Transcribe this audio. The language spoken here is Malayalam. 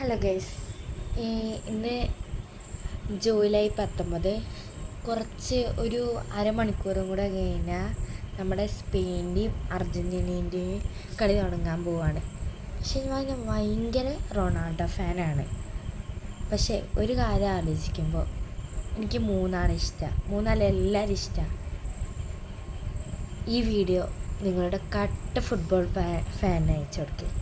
ഹലോ ഗൈസ്, ഇന്ന് ജൂലൈ 19. ഒരു അരമണിക്കൂറും കൂടെ കഴിഞ്ഞാൽ നമ്മുടെ സ്പെയിൻ്റെയും അർജൻറ്റീനേൻ്റെയും കളി തുടങ്ങാൻ പോവാണ്. പക്ഷേ ഞാൻ ഭയങ്കര റൊണാൾഡോ ഫാനാണ്. പക്ഷേ ഒരു കാര്യം ആലോചിക്കുമ്പോൾ എനിക്ക് മൂന്നാളെ എല്ലാവരും ഇഷ്ടമാണ്. ഈ വീഡിയോ നിങ്ങളുടെ കട്ട ഫുട്ബോൾ ഫാൻ അയച്ചു കൊടുക്കുക.